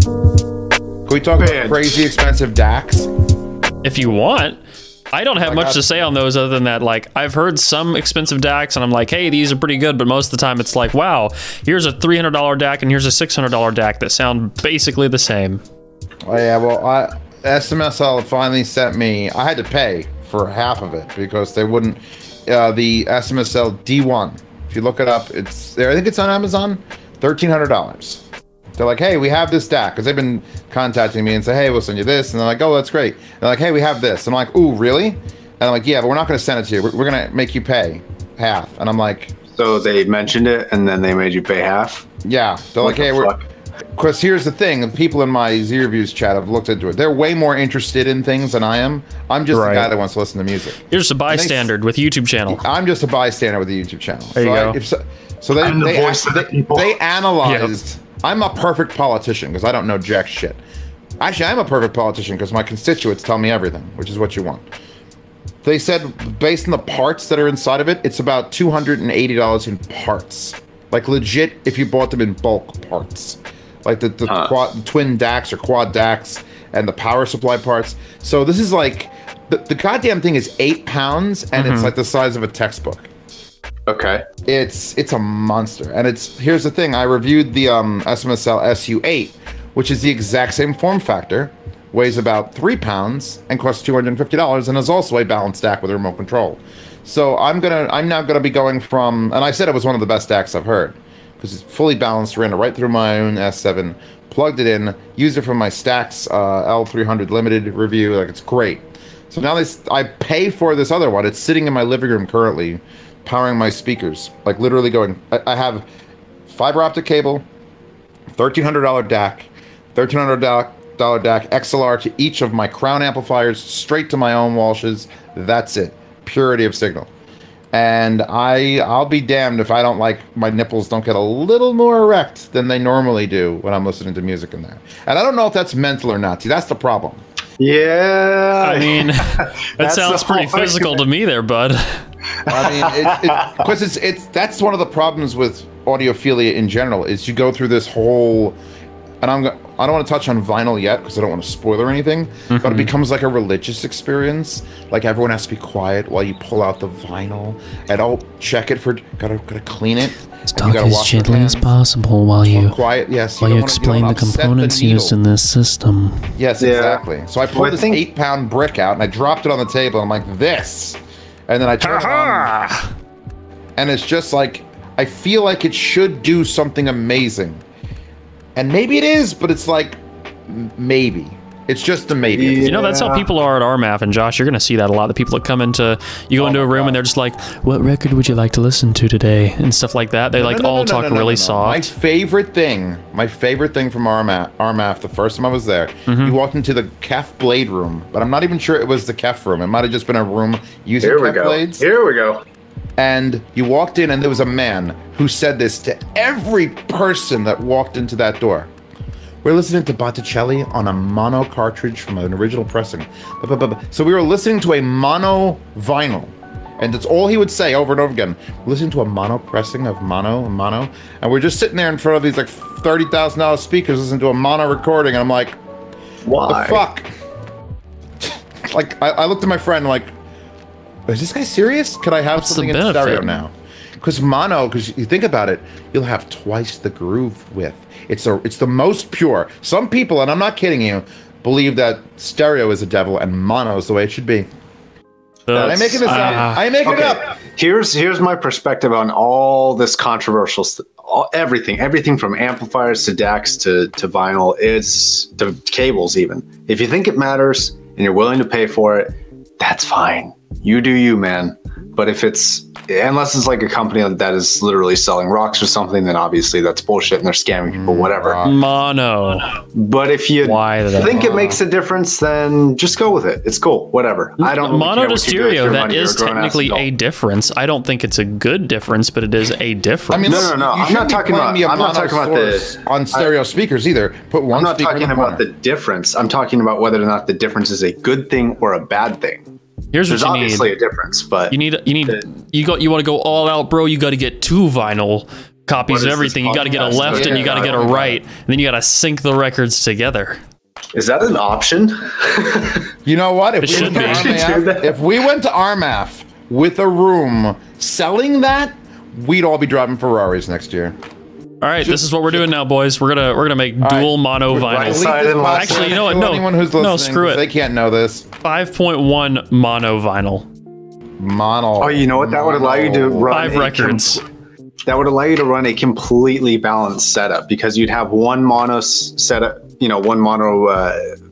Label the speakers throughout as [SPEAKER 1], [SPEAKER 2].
[SPEAKER 1] Can we talk about crazy expensive DACs?
[SPEAKER 2] If you want. I don't have much to say on those other than that, like, I've heard some expensive DACs and I'm like, hey, these are pretty good, but most of the time it's like, wow, here's a $300 DAC and here's a $600 DAC that sound basically the same.
[SPEAKER 1] Oh yeah, well, SMSL finally sent me, I had to pay for half of it because they wouldn't, the SMSL D1, if you look it up, it's there, I think it's on Amazon, $1,300. They're like, hey, we have this DAC, because they've been contacting me and say, hey, we'll send you this. And they're like, oh, that's great. They're like, hey, we have this. And I'm like, ooh, really? And I'm like, yeah, but we're not going to send it to you. We're going to make you pay half. And I'm like...
[SPEAKER 3] So they mentioned it, and then they made you pay half?
[SPEAKER 1] Yeah. They're like, hey, we're... Because here's the thing. The people in my Z Reviews chat have looked into it. They're way more interested in things than I am. I'm just the guy that wants to listen to music.
[SPEAKER 2] You're just a bystander with a YouTube channel.
[SPEAKER 1] I'm just a bystander with a YouTube channel.
[SPEAKER 2] There you go.
[SPEAKER 1] So they analyzed... Yep. I'm a perfect politician because I don't know jack shit. Actually, I'm a perfect politician because my constituents tell me everything, which is what you want. They said, based on the parts that are inside of it, it's about $280 in parts. Like legit, if you bought them in bulk parts. Like the twin DACs or quad DACs and the power supply parts. So this is like, the goddamn thing is 8 pounds and it's like the size of a textbook.
[SPEAKER 3] Okay.
[SPEAKER 1] It's a monster, and here's the thing. I reviewed the SMSL SU8, which is the exact same form factor, weighs about 3 pounds, and costs $250, and is also a balanced DAC with a remote control. So I'm now gonna be going from, and I said it was one of the best DACs I've heard, because it's fully balanced, ran it right through my own S7, plugged it in, used it for my Stax L300 Limited review. Like, it's great. So now I pay for this other one. It's sitting in my living room currently, powering my speakers, like literally going. I have fiber optic cable, $1,300 DAC, $1,300 DAC XLR to each of my crown amplifiers, straight to my own Walshes. That's it, purity of signal. And I'll be damned if I don't like my nipples don't get a little more erect than they normally do when I'm listening to music in there. And I don't know if that's mental or not. See, that's the problem.
[SPEAKER 3] Yeah,
[SPEAKER 2] I mean, that sounds pretty physical to me there, bud.
[SPEAKER 1] I mean, because that's one of the problems with audiophilia in general is you go through this whole, and I don't want to touch on vinyl yet because I don't want to spoil or anything, but it becomes like a religious experience. Like everyone has to be quiet while you pull out the vinyl and check it for gotta clean it.
[SPEAKER 4] Talk as gently as possible while you
[SPEAKER 1] quiet. Yes,
[SPEAKER 4] while you explain the components used in this system.
[SPEAKER 1] Yes, exactly. So I pulled this 8-pound brick out and I dropped it on the table. And I'm like, this, and then I turn it on, and it's just like I feel like it should do something amazing, and maybe it is, but it's like maybe. It's just a maybe.
[SPEAKER 2] You know, that's how people are at RMAF, and Josh, you're going to see that a lot. The people that come into, you go into a room and they're just like, what record would you like to listen to today? And stuff like that. They all talk really soft.
[SPEAKER 1] My favorite thing from RMAF, the first time I was there, you walked into the Kef Blade room, but I'm not even sure it was the Kef room. It might have just been a room using Kef blades.
[SPEAKER 3] Here we go.
[SPEAKER 1] And you walked in and there was a man who said this to every person that walked into that door. We're listening to Botticelli on a mono cartridge from an original pressing. So we were listening to a mono vinyl. And that's all he would say over and over again. We're listening to a mono pressing of mono. And we're just sitting there in front of these like $30,000 speakers listening to a mono recording. And I'm like,
[SPEAKER 3] why?
[SPEAKER 1] The fuck? Like, I looked at my friend like, is this guy serious? Could I have something in stereo now? Because mono, because you think about it, you'll have twice the groove width. It's the most pure. Some people, and I'm not kidding you, believe that stereo is the devil and mono is the way it should be. I'm making this up. I'm making it up.
[SPEAKER 3] Here's my perspective on all this controversial stuff. Everything from amplifiers to DACs to vinyl, it's to cables even. If you think it matters and you're willing to pay for it, that's fine. You do you, man. But if unless it's like a company that is literally selling rocks or something, then obviously that's bullshit and they're scamming people, whatever.
[SPEAKER 2] Mono.
[SPEAKER 3] But if you think it makes a difference, then just go with it. It's cool, whatever. I don't
[SPEAKER 2] mono to stereo, that is technically a difference. I don't think it's a good difference, but it is a difference.
[SPEAKER 1] I mean,
[SPEAKER 3] no. I'm not talking about the
[SPEAKER 1] on stereo speakers either. Put one.
[SPEAKER 3] I'm not talking about the difference. I'm talking about whether or not the difference is a good thing or a bad thing.
[SPEAKER 2] Here's what you
[SPEAKER 3] obviously a difference, but
[SPEAKER 2] you want to go all out, bro. You got to get 2 vinyl copies of everything. You got to get a left and you got to get a right, and then you got to sync the records together.
[SPEAKER 3] Is that an option?
[SPEAKER 1] You know what?
[SPEAKER 2] It should be.
[SPEAKER 1] If we went to RMAF with a room selling that, we'd all be driving Ferraris next year.
[SPEAKER 2] All right, this is what we're doing now, boys. We're gonna make dual mono vinyl. Actually, you know what? No, screw it.
[SPEAKER 1] They can't know this.
[SPEAKER 2] 5.1 mono vinyl.
[SPEAKER 1] Mono.
[SPEAKER 3] Oh, you know what? That would allow you to run
[SPEAKER 2] 5 records.
[SPEAKER 3] That would allow you to run a completely balanced setup because you'd have one mono setup. You know, one mono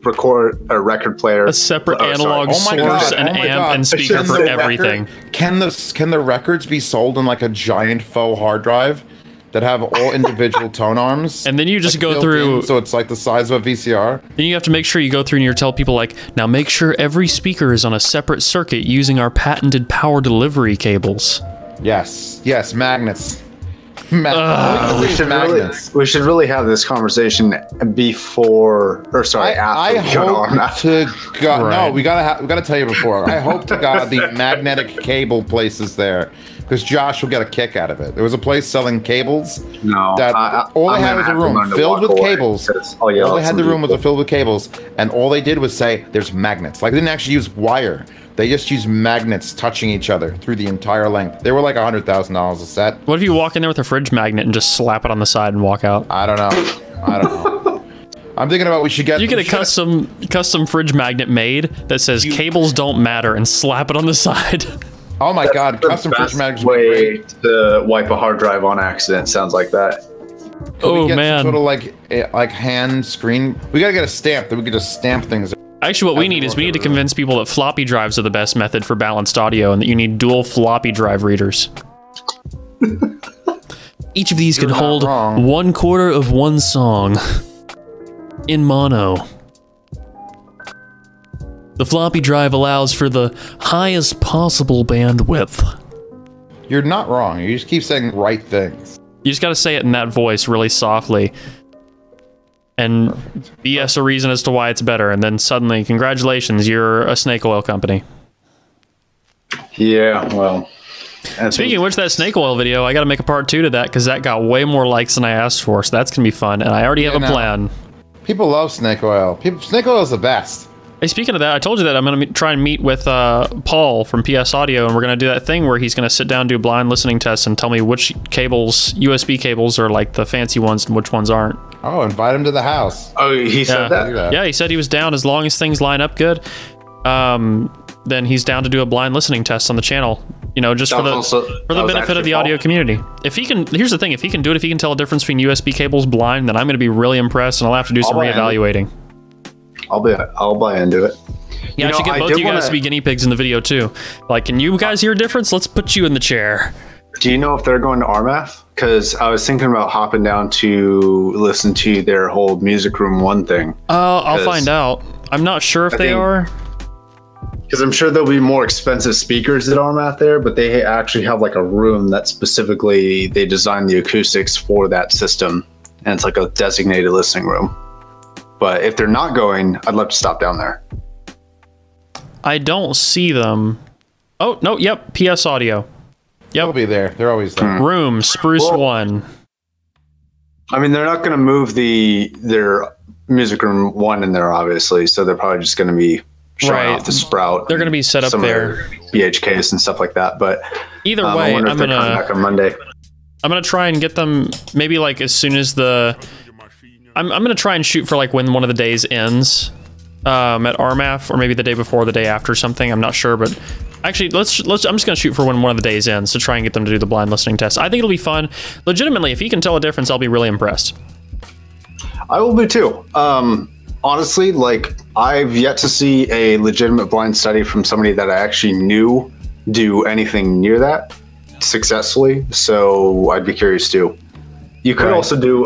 [SPEAKER 3] record player,
[SPEAKER 2] a separate analog source, an amp, and speaker for everything.
[SPEAKER 1] Can the records be sold in like a giant faux hard drive that have all individual tone arms?
[SPEAKER 2] And then you just go through,
[SPEAKER 1] so it's like the size of a VCR.
[SPEAKER 2] Then you have to make sure you go through and you tell people like, now make sure every speaker is on a separate circuit using our patented power delivery cables.
[SPEAKER 1] Yes, magnets.
[SPEAKER 3] We should really have this conversation before, or sorry, after.
[SPEAKER 1] No, we gotta tell you before. I hope to God the magnetic cable place is there, because Josh will get a kick out of it. There was a place selling cables.
[SPEAKER 3] No,
[SPEAKER 1] all they had was a room filled with cables. All they had the room was filled with cables, and all they did was say, "There's magnets." Like they didn't actually use wire. They just use magnets touching each other through the entire length. They were like $100,000 a set.
[SPEAKER 2] What if you walk in there with a fridge magnet and just slap it on the side and walk out?
[SPEAKER 1] I don't know. I'm thinking about we should get
[SPEAKER 2] a custom fridge magnet made that says cables don't matter and slap it on the side.
[SPEAKER 1] Oh my God, custom fridge magnets would
[SPEAKER 3] be great. To wipe a hard drive on accident sounds like that.
[SPEAKER 2] Oh man,
[SPEAKER 1] sort of like hand screen. We gotta get a stamp that we could just stamp things.
[SPEAKER 2] Actually, what we need is we need to convince people that floppy drives are the best method for balanced audio and that you need dual floppy drive readers. Each of these can hold 1/4 of one song in mono. The floppy drive allows for the highest possible bandwidth.
[SPEAKER 1] You're not wrong. You just keep saying right things.
[SPEAKER 2] You just got to say it in that voice really softly. And BS a reason as to why it's better, and then suddenly, congratulations, you're a snake oil company.
[SPEAKER 3] Yeah, well.
[SPEAKER 2] Speaking of which, that snake oil video, I got to make a part 2 to that because that got way more likes than I asked for, so that's going to be fun, and I already have a plan.
[SPEAKER 1] People love snake oil. Snake oil is the best.
[SPEAKER 2] Hey, speaking of that, I told you that I'm going to try and meet with Paul from PS Audio, and we're going to do that thing where he's going to sit down, do blind listening tests, and tell me which cables, USB cables, are like the fancy ones and which ones aren't.
[SPEAKER 1] Oh, invite him to the house.
[SPEAKER 3] Oh, he said that?
[SPEAKER 2] Yeah, he said he was down as long as things line up good. Then he's down to do a blind listening test on the channel. You know, just for the benefit of the audio community. If he can, here's the thing: if he can do it, if he can tell the difference between USB cables blind, then I'm going to be really impressed, and I'll have to do some reevaluating.
[SPEAKER 3] I'll buy into it.
[SPEAKER 2] Yeah, I should get both of you guys to be guinea pigs in the video too. Like, can you guys hear a difference? Let's put you in the chair.
[SPEAKER 3] Do you know if they're going to RMAF? Because I was thinking about hopping down to listen to their whole Music Room 1 thing.
[SPEAKER 2] I'll find out. I'm not sure if they are.
[SPEAKER 3] Because I'm sure there'll be more expensive speakers at RMAF there, but they actually have like a room that specifically they designed the acoustics for that system, and it's like a designated listening room. But if they're not going, I'd love to stop down there.
[SPEAKER 2] I don't see them. Oh, no, yep, PS Audio. Yep.
[SPEAKER 1] They'll be there. They're always there.
[SPEAKER 2] Room, Spruce 1.
[SPEAKER 3] I mean, they're not going to move their Music Room 1 in there, obviously, so they're probably just going to be showing off the Sprout.
[SPEAKER 2] They're going to be set up there.
[SPEAKER 3] BHKs and stuff like that, but
[SPEAKER 2] either way, I'm going to
[SPEAKER 3] back on Monday.
[SPEAKER 2] I'm going to try and get them maybe like as soon as the... I'm going to try and shoot for like when one of the days ends at RMAF, or maybe the day before, the day after, something. I'm not sure, but actually, I'm just going to shoot for when one of the days ends to try and get them to do the blind listening test. I think it'll be fun. Legitimately, if he can tell a difference, I'll be really impressed.
[SPEAKER 3] I will be too. Honestly, like, I've yet to see a legitimate blind study from somebody that I actually knew do anything near that successfully. So I'd be curious too. You could also do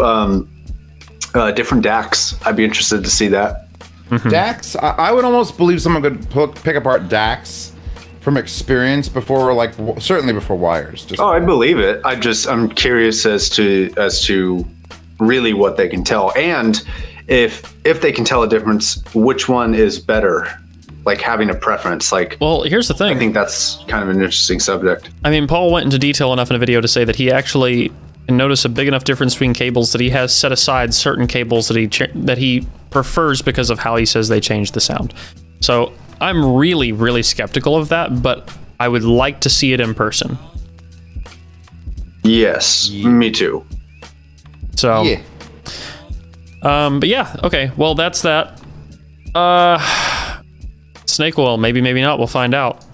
[SPEAKER 3] different DACs. I'd be interested to see that.
[SPEAKER 1] DACs? I would almost believe someone could pick apart DACs from experience before, like, certainly before wires.
[SPEAKER 3] I'd believe it. I'm curious as to really what they can tell, and if they can tell a difference, which one is better. Like having a preference. Like,
[SPEAKER 2] well, here's the thing.
[SPEAKER 3] I think that's kind of an interesting subject.
[SPEAKER 2] I mean, Paul went into detail enough in a video to say that he actually, can notice a big enough difference between cables that he has set aside certain cables that he prefers because of how he says they change the sound. So I'm really, really skeptical of that, but I would like to see it in person.
[SPEAKER 3] Yes, me too.
[SPEAKER 2] So, yeah. But yeah, okay. Well, that's that. Snake oil, maybe, maybe not. We'll find out.